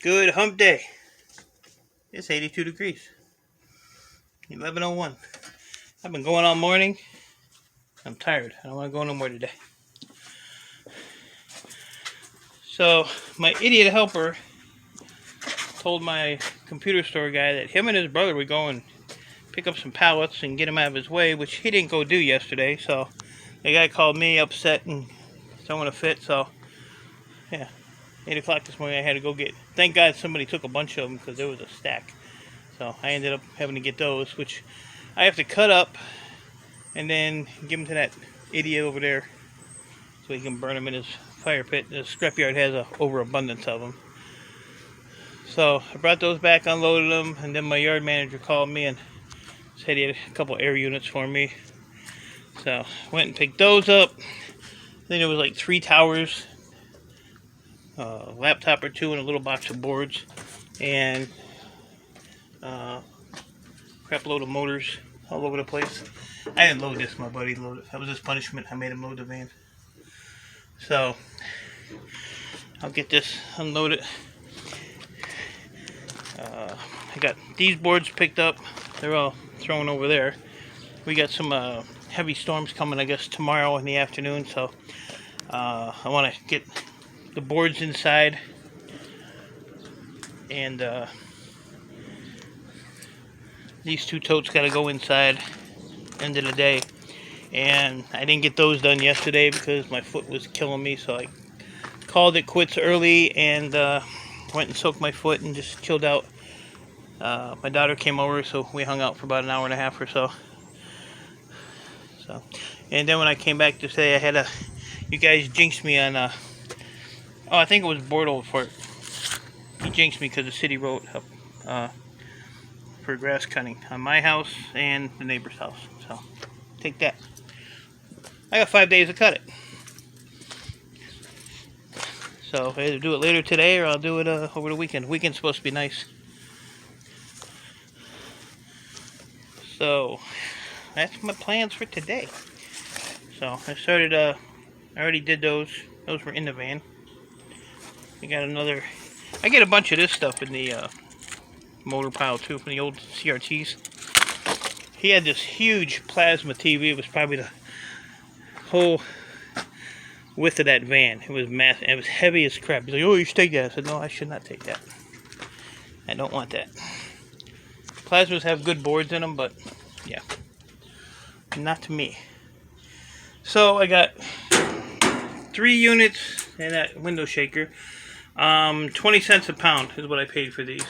Good hump day. It's 82 degrees. 11:01. I've been going all morning. I'm tired. I don't want to go no more today. So, my idiot helper told my computer store guy that him and his brother would go and pick up some pallets and get him out of his way, which he didn't go do yesterday. So, the guy called me upset and throwing a fit. So, yeah, 8 o'clock this morning I had to go get. Thank God somebody took a bunch of them because there was a stack. So, I ended up having to get those, which I have to cut up and then give them to that idiot over there so he can burn them in his fire pit. The scrapyard has an overabundance of them. So I brought those back, unloaded them, and then my yard manager called me and said he had a couple air units for me. So went and picked those up. Then there was like 3 towers, a laptop or 2, and a little box of boards, and crap load of motors all over the place. I didn't load this, my buddy loaded it. That was his punishment. I made him load the van. So I'll get this unloaded. I got these boards picked up. They're all thrown over there. We got some heavy storms coming, I guess, tomorrow in the afternoon. So I want to get the boards inside. And these 2 totes got to go inside end of the day. And I didn't get those done yesterday because my foot was killing me. So I called it quits early and went and soaked my foot and just chilled out. My daughter came over, so we hung out for about an hour and a half or so. And then when I came back to say I had you guys jinxed me on, I think it was Bordeaux for it. He jinxed me because the city wrote up for grass cutting on my house and the neighbor's house. So take that. I got 5 days to cut it. So I either do it later today or I'll do it over the weekend. The weekend's supposed to be nice. So that's my plans for today. So I started, I already did those. Those were in the van. I got another, I get a bunch of this stuff in the motor pile too from the old CRTs. He had this huge plasma TV. It was probably the whole width of that van. It was massive. It was heavy as crap. He's like, oh, you should take that. I said, no, I should not take that. I don't want that. Plasmas have good boards in them, but yeah, not to me. So I got 3 units and that window shaker. 20 cents a pound is what I paid for these.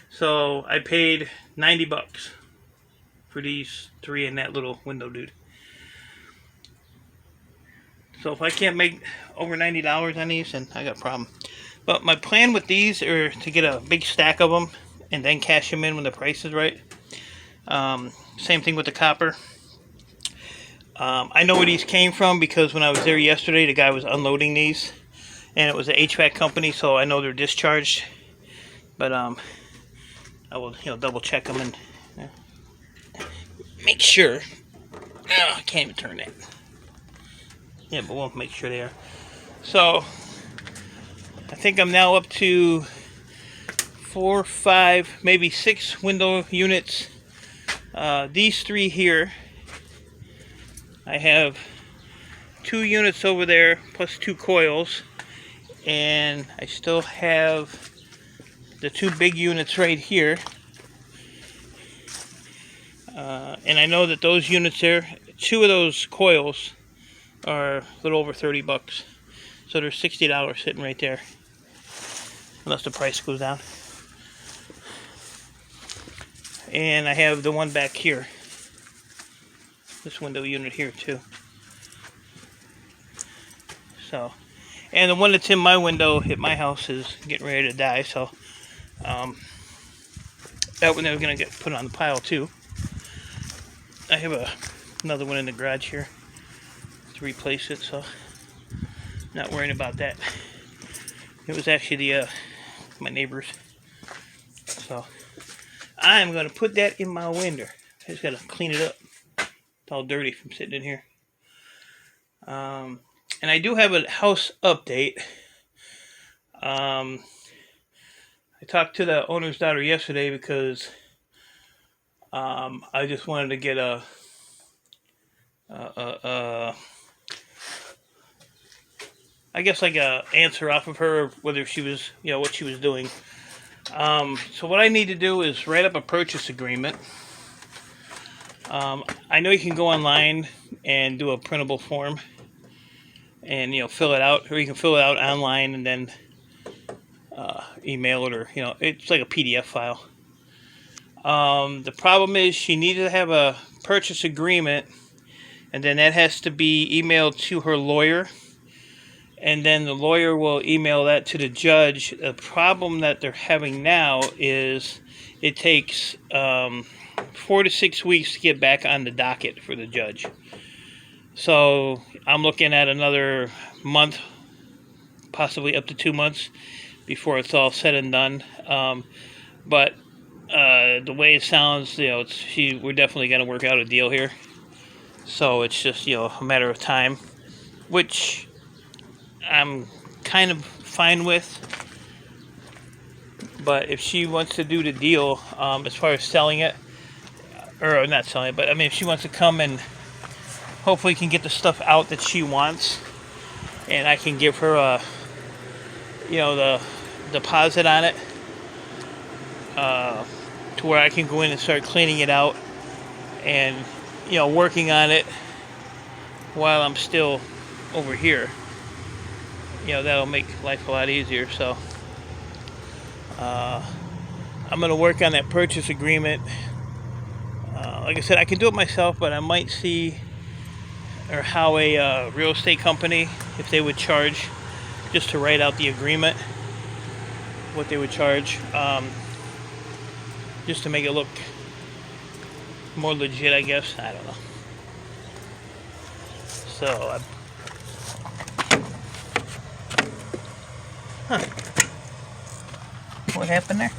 So I paid $90 for these 3 and that little window dude. So if I can't make over $90 on these, then I got a problem. But my plan with these are to get a big stack of them and then cash them in when the price is right. Same thing with the copper. I know where these came from because when I was there yesterday, the guy was unloading these, and it was an HVAC company, so I know they're discharged. But I will, double check them and make sure. Oh, I can't even turn that. Yeah, but we'll make sure they are. So I think I'm now up to 4, 5, maybe 6 window units. These 3 here. I have 2 units over there plus 2 coils, and I still have the 2 big units right here. And I know that those units there, 2 of those coils are a little over $30. So there's $60 sitting right there, unless the price goes down. And I have the one back here, this window unit here too. So, and the one that's in my window at my house is getting ready to die. So that one they're gonna get put on the pile too. I have another one in the garage here to replace it, so not worrying about that. It was actually the my neighbor's, so I'm gonna put that in my window. I just gotta clean it up. It's all dirty from sitting in here. And I do have a house update. I talked to the owner's daughter yesterday because I just wanted to get a I guess like a answer off of her whether she was, what she was doing. So what I need to do is write up a purchase agreement. I know you can go online and do a printable form and fill it out, or you can fill it out online and then email it, or it's like a PDF file. The problem is she needed to have a purchase agreement, and then that has to be emailed to her lawyer, and then the lawyer will email that to the judge. The problem that they're having now is it takes 4 to 6 weeks to get back on the docket for the judge. So I'm looking at another month, possibly up to 2 months before it's all said and done. But the way it sounds, we're definitely going to work out a deal here. So it's just, a matter of time, which I'm kind of fine with. But if she wants to do the deal, as far as selling it, or not selling it, but I mean, if she wants to come and hopefully can get the stuff out that she wants, and I can give her the deposit on it, to where I can go in and start cleaning it out and working on it while I'm still over here. That'll make life a lot easier. So I'm gonna work on that purchase agreement. Like I said, I can do it myself, but I might see or how a real estate company, if they would charge just to write out the agreement, what they would charge, just to make it look more legit, I guess. I don't know. So, what happened there?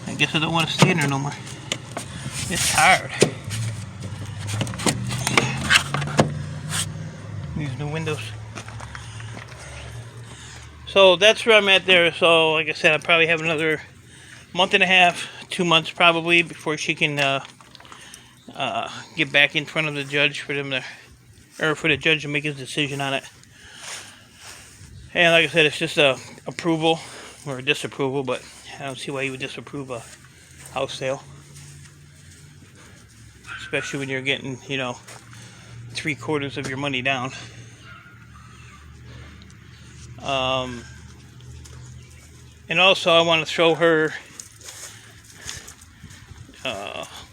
I guess I don't want to stay in there no more. It's tired. These new windows. So that's where I'm at there. So like I said, I probably have another month and a half, 2 months probably, before she can get back in front of the judge for the judge to make his decision on it. And like I said, it's just a approval or a disapproval, but I don't see why you would disapprove a house sale, especially when you're getting 3/4 of your money down. And also I want to throw her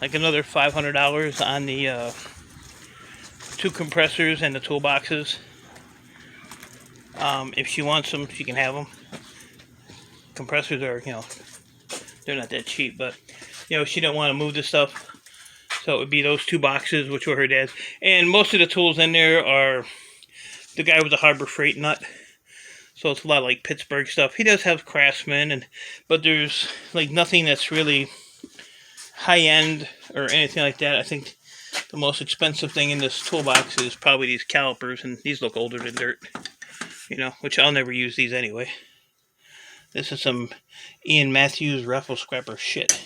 like another $500 on the 2 compressors and the toolboxes. If she wants them, she can have them. Compressors are, they're not that cheap, but she didn't want to move the stuff, so it would be those 2 boxes, which were her dad's. And most of the tools in there are the guy with the Harbor Freight nut. So it's a lot of like Pittsburgh stuff. He does have Craftsman, but there's like nothing that's really high end or anything like that. I think the most expensive thing in this toolbox is probably these calipers, and these look older than dirt, which I'll never use these anyway. This is some Ian Matthews raffle scrapper shit.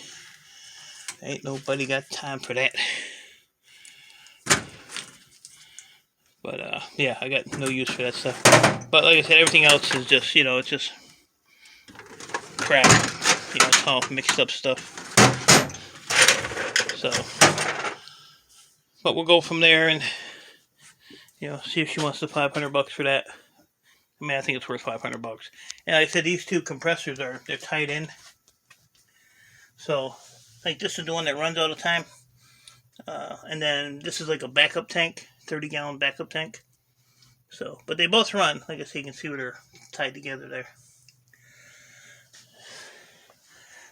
Ain't nobody got time for that. But yeah, I got no use for that stuff. But like I said, everything else is just, it's just crap. It's all mixed up stuff. So, but we'll go from there and, see if she wants the $500 for that. I mean, I think it's worth $500. And like I said, these 2 compressors they're tied in. So, like this is the one that runs all the time. And then this is like a backup tank, 30-gallon backup tank. So, but they both run. Like I said, you can see where they're tied together there.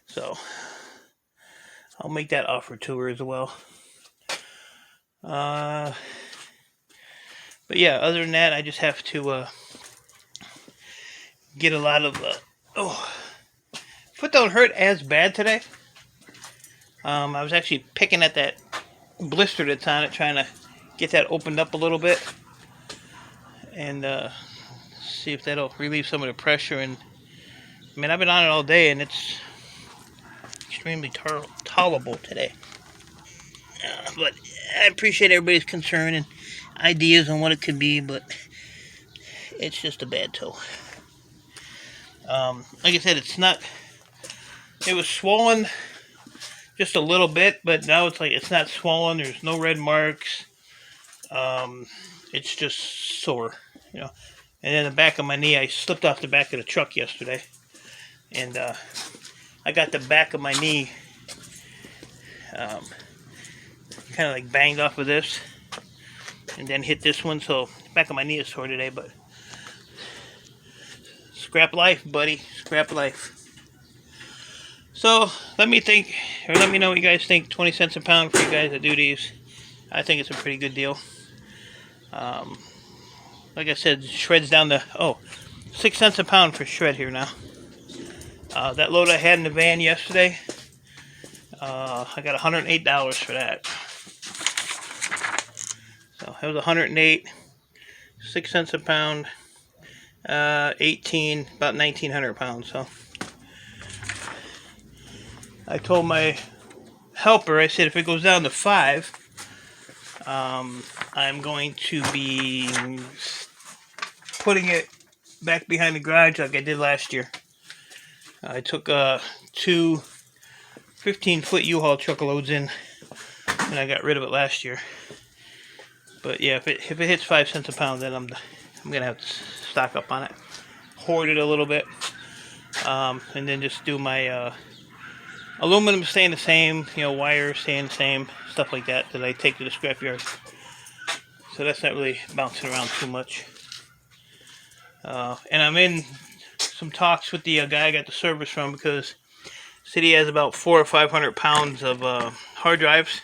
So, I'll make that offer to her as well. But yeah, other than that, I just have to get a lot of... foot don't hurt as bad today. I was actually picking at that blister that's on it, trying to get that opened up a little bit. and see if that'll relieve some of the pressure. And I mean, I've been on it all day, and it's extremely tolerable today. But I appreciate everybody's concern and ideas on what it could be, but it's just a bad toe. Like I said, it's not. It was swollen just a little bit, but now it's like it's not swollen. There's no red marks. It's just sore, you know. And then the back of my knee, I slipped off the back of the truck yesterday, and I got the back of my knee kind of like banged off of this, and then hit this one. So the back of my knee is sore today, but scrap life, buddy, scrap life. So let me know what you guys think. 20 cents a pound for you guys that do these. I think it's a pretty good deal. Like I said, shred's down to 6 cents a pound for shred here now. That load I had in the van yesterday, I got $108 for that. So it was 108, 6 cents a pound, 18, about 1,900 pounds. So I told my helper, I said if it goes down to 5, I'm going to be putting it back behind the garage like I did last year. I took 2 15-foot U-Haul truckloads in, and I got rid of it last year. But yeah, if it hits 5 cents a pound, then I'm gonna have to stock up on it, hoard it a little bit, and then just do my aluminum staying the same, wire staying the same, stuff like that I take to the scrapyard. So that's not really bouncing around too much. And I'm in some talks with the guy I got the service from, because City has about 400 or 500 pounds of hard drives.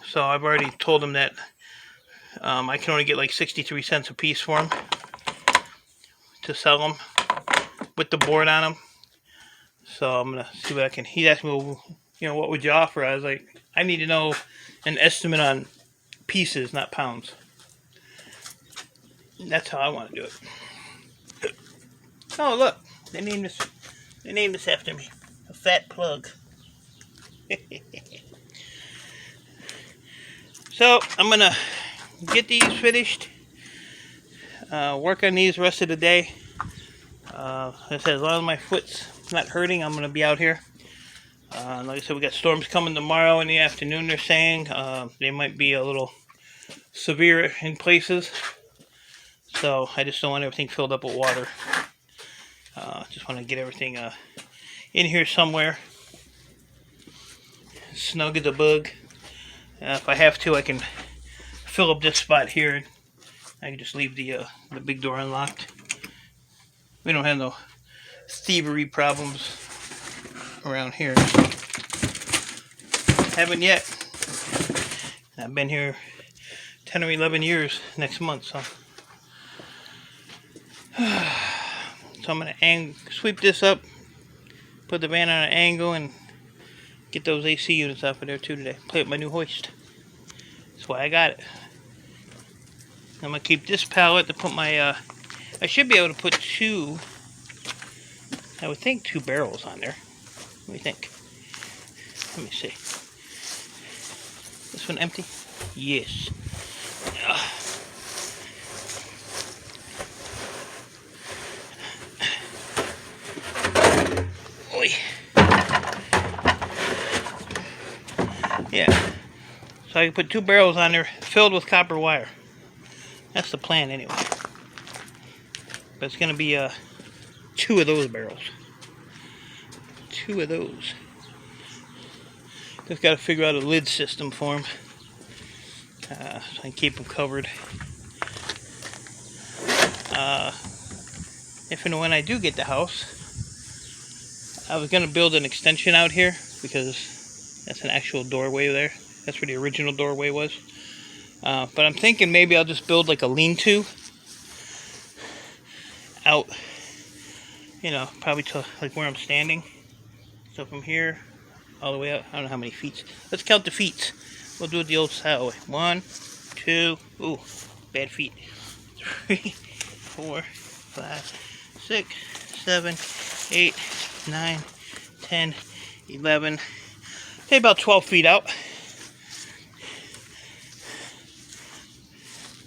So I've already told him that I can only get like 63 cents a piece for them to sell them with the board on them. So I'm gonna see what I can. He asked me, well, what would you offer? I was like, I need to know an estimate on pieces, not pounds. That's how I want to do it. Oh, look, they named this after me, a fat plug. So I'm gonna get these finished. Work on these the rest of the day. Like I said, as long as my foot's not hurting, I'm gonna be out here. Like I said, we got storms coming tomorrow in the afternoon. They're saying they might be a little severe in places. So I just don't want everything filled up with water. Just want to get everything in here somewhere, snug as a bug. If I have to, I can fill up this spot here. I can just leave the big door unlocked. We don't have no thievery problems around here. Haven't yet. I've been here 10 or 11 years next month, so. So I'm going to sweep this up, put the van on an angle, and get those AC units off of there too today. Play with my new hoist. That's why I got it. I'm going to keep this pallet to put my, I should be able to put I would think 2 barrels on there. What do you think? Let me see. This one empty? Yes. Yeah, so I can put 2 barrels on there filled with copper wire. That's the plan anyway. But it's going to be 2 of those barrels. 2 of those. Just got to figure out a lid system for them. So I can keep them covered. If and when I do get the house, I was going to build an extension out here, because that's an actual doorway there. That's where the original doorway was. But I'm thinking maybe I'll just build like a lean-to out, probably to like where I'm standing. So from here all the way out, I don't know how many feet. Let's count the feet. We'll do it the old style way. 1, 2, ooh, bad feet. 3, 4, 5, 6, 7, 8, 9, 10, 11. Say about 12 feet out.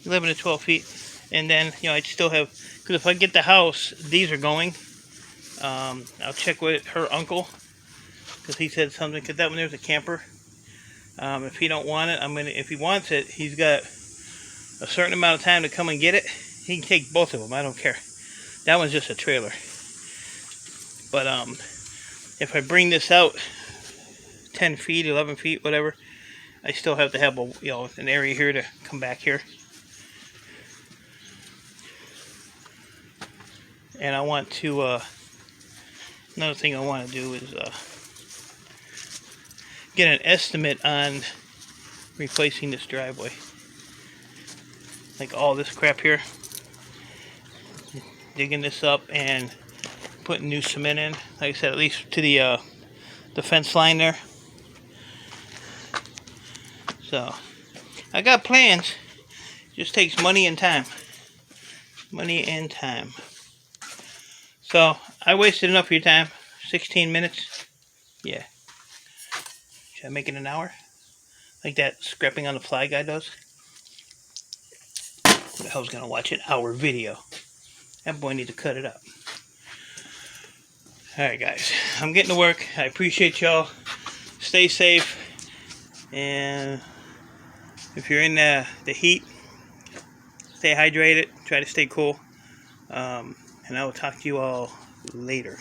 11 to 12 feet. And then, I'd still have, because if I get the house, these are going. I'll check with her uncle, because he said something, because that one there's a camper. If he don't want it, if he wants it, he's got a certain amount of time to come and get it. He can take both of them, I don't care. That one's just a trailer. But if I bring this out 10 feet, 11 feet, whatever, I still have to have an area here to come back here. And I want to, another thing I want to do is get an estimate on replacing this driveway. Like all this crap here. Digging this up and putting new cement in. Like I said, at least to the fence line there. So, I got plans. Just takes money and time. Money and time. So, I wasted enough of your time. 16 minutes. Yeah. Should I make it an hour? Like that scrapping on the fly guy does? Who the hell's gonna watch an hour video? That boy needs to cut it up. Alright guys, I'm getting to work. I appreciate y'all. Stay safe. And if you're in the heat, stay hydrated. Try to stay cool. And I will talk to you all later.